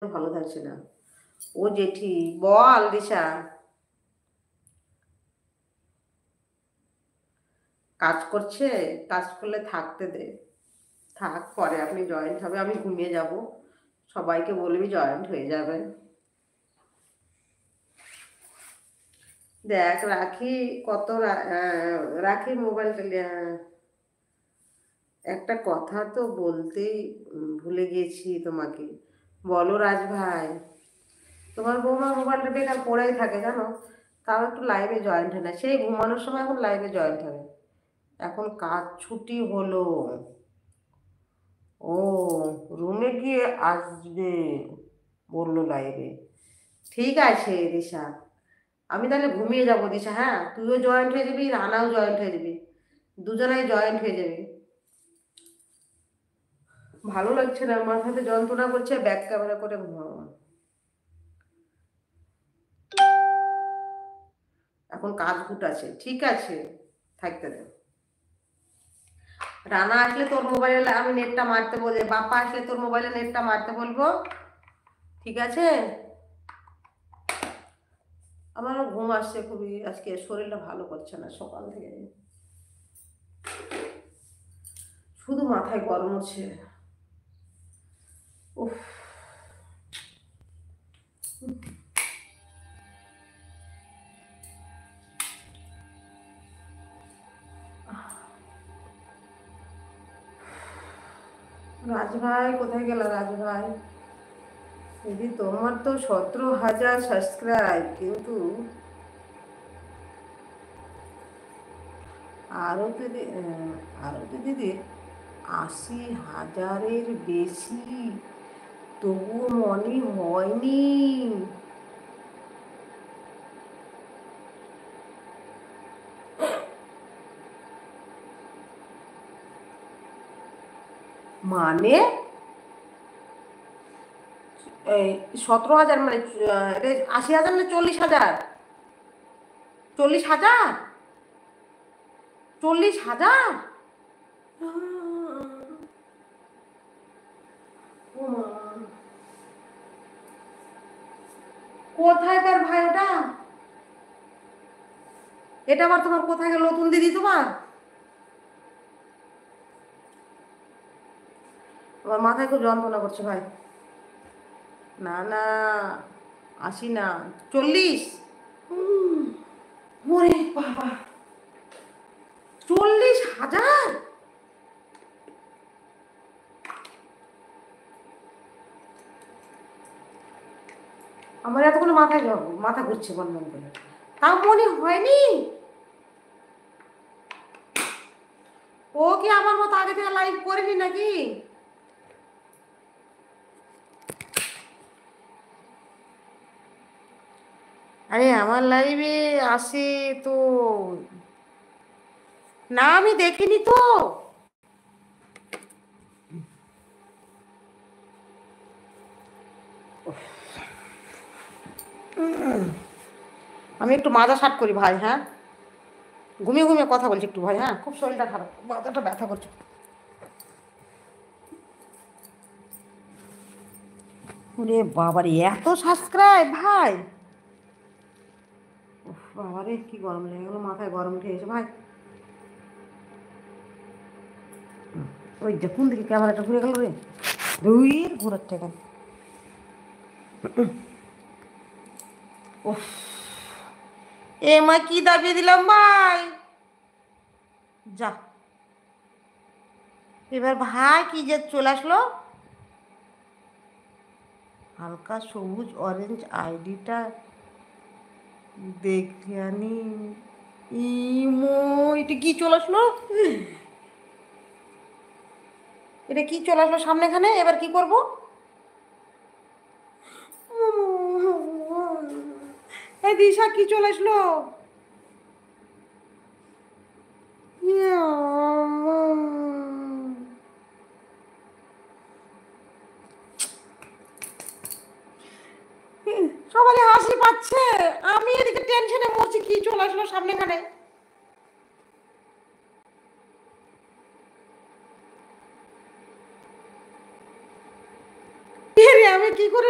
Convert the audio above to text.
ভালো থাকছে না। ও জেঠি বল দিশা, কাজ করছে? কাজ করলে থাকতে দে, থাক, পরে আপনি জয়েন্ট হবে, আমি ঘুমিয়ে যাব, সবাইকে বলবি জয়েন্ট হয়ে যাবে। দেখ রাখি কত রাখি মোবাইলটা একটা কথা তো বলতেই ভুলে গেছি তোমাকে। বলো রাজ ভাই, তোমার বৌমা মোবাইলটা বেকার পড়েই থাকে জানো, তাও একটু লাইভে জয়েন্ট হয় না, সেই ঘুমানোর সময় এখন লাইভে জয়েন্ট হবে। এখন কাজ ছুটি হলো, ও রুমে গিয়ে আসবে বললো লাইভে। ঠিক আছে দিশা, আমি তাহলে ঘুমিয়ে যাবো দিশা, হ্যাঁ তুইও জয়েন্ট হয়ে যাবি, রানাও জয়েন্ট হয়ে যাবি, দুজনাই জয়েন্ট হয়ে যাবি। ভালো লাগছে না, মাথাতে যন্ত্রণা করছে, ব্যাক ক্যামেরা করে ঘুমাবো। এখন কাজ গুট আছে, ঠিক আছে থাকতে দে। রানা আসলে তোর মোবাইলে আমি নেটটা মারতে বলবো, বাপ্পা আসলে তোর মোবাইলে নেটটা মারতে বলবো, ঠিক আছে? আমারও ঘুম আসছে খুবই, আজকে শরীরটা ভালো করছে না সকাল থেকে, শুধু মাথায় গরম হচ্ছে। উফ, রাজ ভাই কোথায় গেল রাজ ভাই? দিদি তোমার তো 17,000 সাবস্ক্রাইব, কিন্তু আরও দিদি, আরও তো দিদি 80,000-এর বেশি, তবুও মনে হয়নি। মানে এই 17,000 মানে 80,000 না 40,000? 40,000? 40,000? কোথায় তার ভাই ওটা? এটা আবার তোমার কোথায় গেল নতুন দিদি তোমার? আমার মাথায় খুব যন্ত্রণা করছে ভাই। না না, 80 না, 40। ওরে বাবা, 40,000! আমার এতগুলো মাথায় মাথা ঘুরছে বললাম করে, তাও মনে হয়নি। ও কি আমার মতো আগে থেকে লাইভ করেনি নাকি? আরে আমার লাইভে আসে তো, না আমি দেখিনি তো। আমি একটু মাজা সাট করি ভাই, হ্যাঁ ঘুমিয়ে ঘুমিয়ে কথা বলছি একটু ভাই, হ্যাঁ খুব শরীরটা খারাপ, মাথাটা ব্যথা করছে। ওরে বাবারে এত সাবস্ক্রাইব ভাই, বাবারে কি গরম লেগে গেলো, মাথায় গরম উঠে গেছে ভাই। ওই যে কোন দিকে ক্যামেরাটা ঘুরে গেল রে, দুই ঘোরাচ্ছে কেন? উফ, এ মা কি দাবিয়ে দিলাম ভাই, যা। এবার ভাই কি যে চলে আসলো, হালকা সবুজ অরেঞ্জ আইডিটা দেখে ইমো, এটা কি চলে আসলো, এটা কি চলে আসলো সামনে এখানে, এবার কি করব? এই দিশা কি চলে আসলো? সবাই হাসি পাচ্ছে, আমি এদিকে টেনশনে মরছি, কি চলে আসলো সামনে এখানে। আমি কি করে